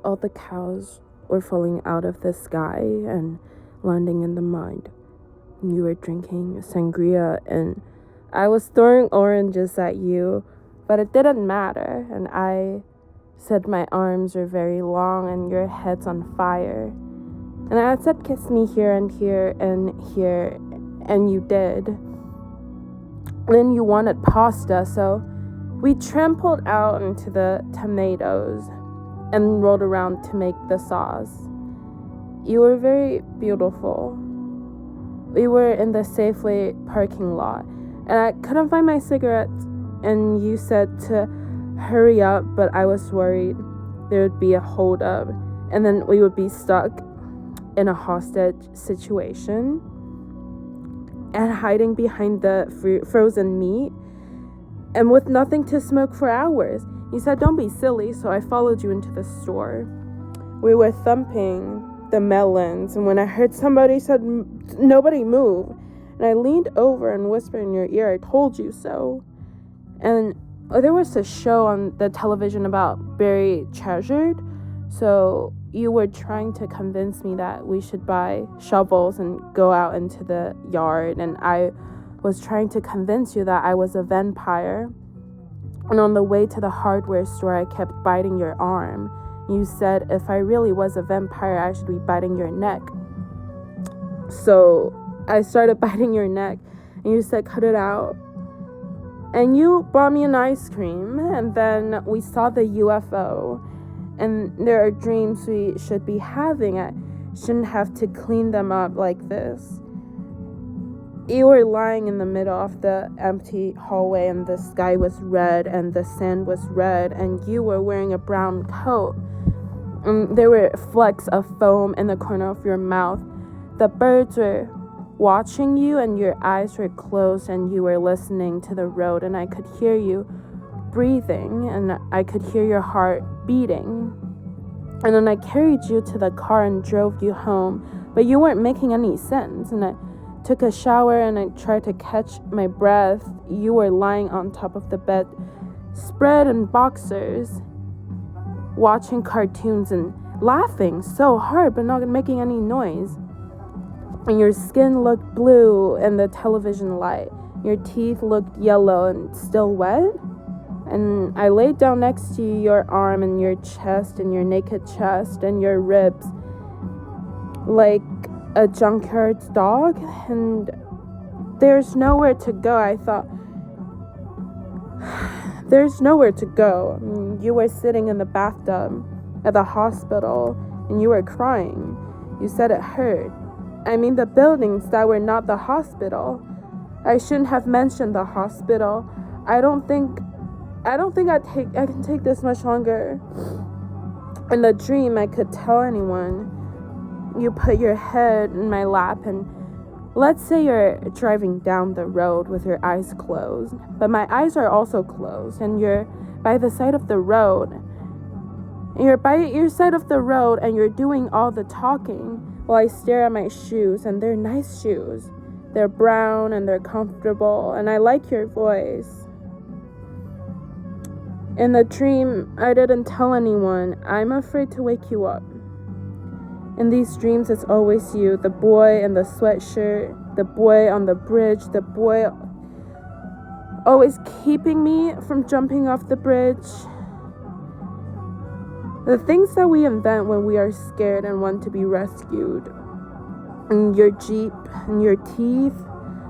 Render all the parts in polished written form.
all the cows were falling out of the sky and landing in the mud. You were drinking sangria and I was throwing oranges at you, but it didn't matter. And I said my arms are very long and your head's on fire. And I said kiss me here and here and here, and you did. Then you wanted pasta, so we trampled out into the tomatoes and rolled around to make the sauce. You were very beautiful. We were in the Safeway parking lot, and I couldn't find my cigarettes, and you said to hurry up, but I was worried there would be a holdup, and then we would be stuck in a hostage situation and hiding behind the frozen meat and with nothing to smoke for hours. You said don't be silly, so I followed you into the store. We were thumping the melons, and when I heard somebody said nobody move, and I leaned over and whispered in your ear, I told you so. And there was a show on the television about buried treasure, so you were trying to convince me that we should buy shovels and go out into the yard, and I was trying to convince you that I was a vampire. And on the way to the hardware store, I kept biting your arm. You said if I really was a vampire, I should be biting your neck. So I started biting your neck, and you said cut it out. And you brought me an ice cream, and then we saw the UFO. And there are dreams we should be having. I shouldn't have to clean them up like this. You were lying in the middle of the empty hallway, and the sky was red and the sand was red, and you were wearing a brown coat. And there were flecks of foam in the corner of your mouth. The birds were watching you, and your eyes were closed, and you were listening to the road, and I could hear you breathing, and I could hear your heart beating. And then I carried you to the car and drove you home, but you weren't making any sense. And I took a shower and I tried to catch my breath. You were lying on top of the bed, spread in boxers, watching cartoons and laughing so hard but not making any noise. And your skin looked blue in the television light. Your teeth looked yellow and still wet. And I laid down next to you, your arm and your chest and your naked chest and your ribs like a junkyard's dog. And there's nowhere to go. I thought, there's nowhere to go. You were sitting in the bathtub at the hospital and you were crying. You said it hurt. I mean the buildings that were not the hospital. I shouldn't have mentioned the hospital. I don't think I can take this much longer. In the dream, I could tell anyone. You put your head in my lap, and let's say you're driving down the road with your eyes closed, but my eyes are also closed, and you're by the side of the road. And you're by your side of the road, and you're doing all the talking while I stare at my shoes, and they're nice shoes. They're brown, and they're comfortable, and I like your voice. In the dream, I didn't tell anyone. I'm afraid to wake you up. In these dreams, it's always you, the boy in the sweatshirt, the boy on the bridge, the boy always keeping me from jumping off the bridge. The things that we invent when we are scared and want to be rescued. And your Jeep, and your teeth,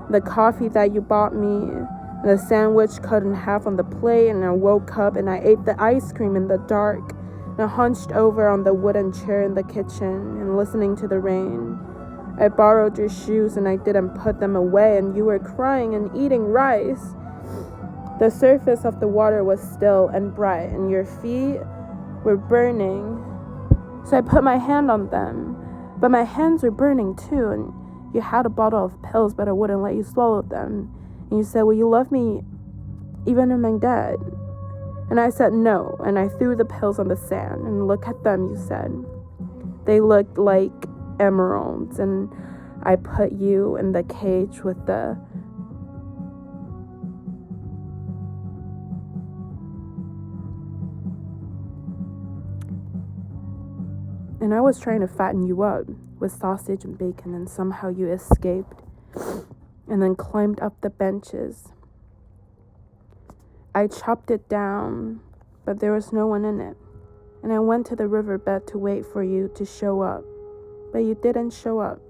the coffee that you bought me, the sandwich cut in half on the plate, and I woke up and I ate the ice cream in the dark, and I hunched over on the wooden chair in the kitchen and listening to the rain. I borrowed your shoes and I didn't put them away, and you were crying and eating rice. The surface of the water was still and bright, and your feet were burning. So I put my hand on them, but my hands were burning too, and you had a bottle of pills, but I wouldn't let you swallow them. And you said, will you love me even when I'm dead? And I said no, and I threw the pills on the sand. And look at them, you said. They looked like emeralds, and I put you in the cage with the And I was trying to fatten you up with sausage and bacon, and somehow you escaped and then climbed up the benches. I chopped it down, but there was no one in it, and I went to the riverbed to wait for you to show up, but you didn't show up.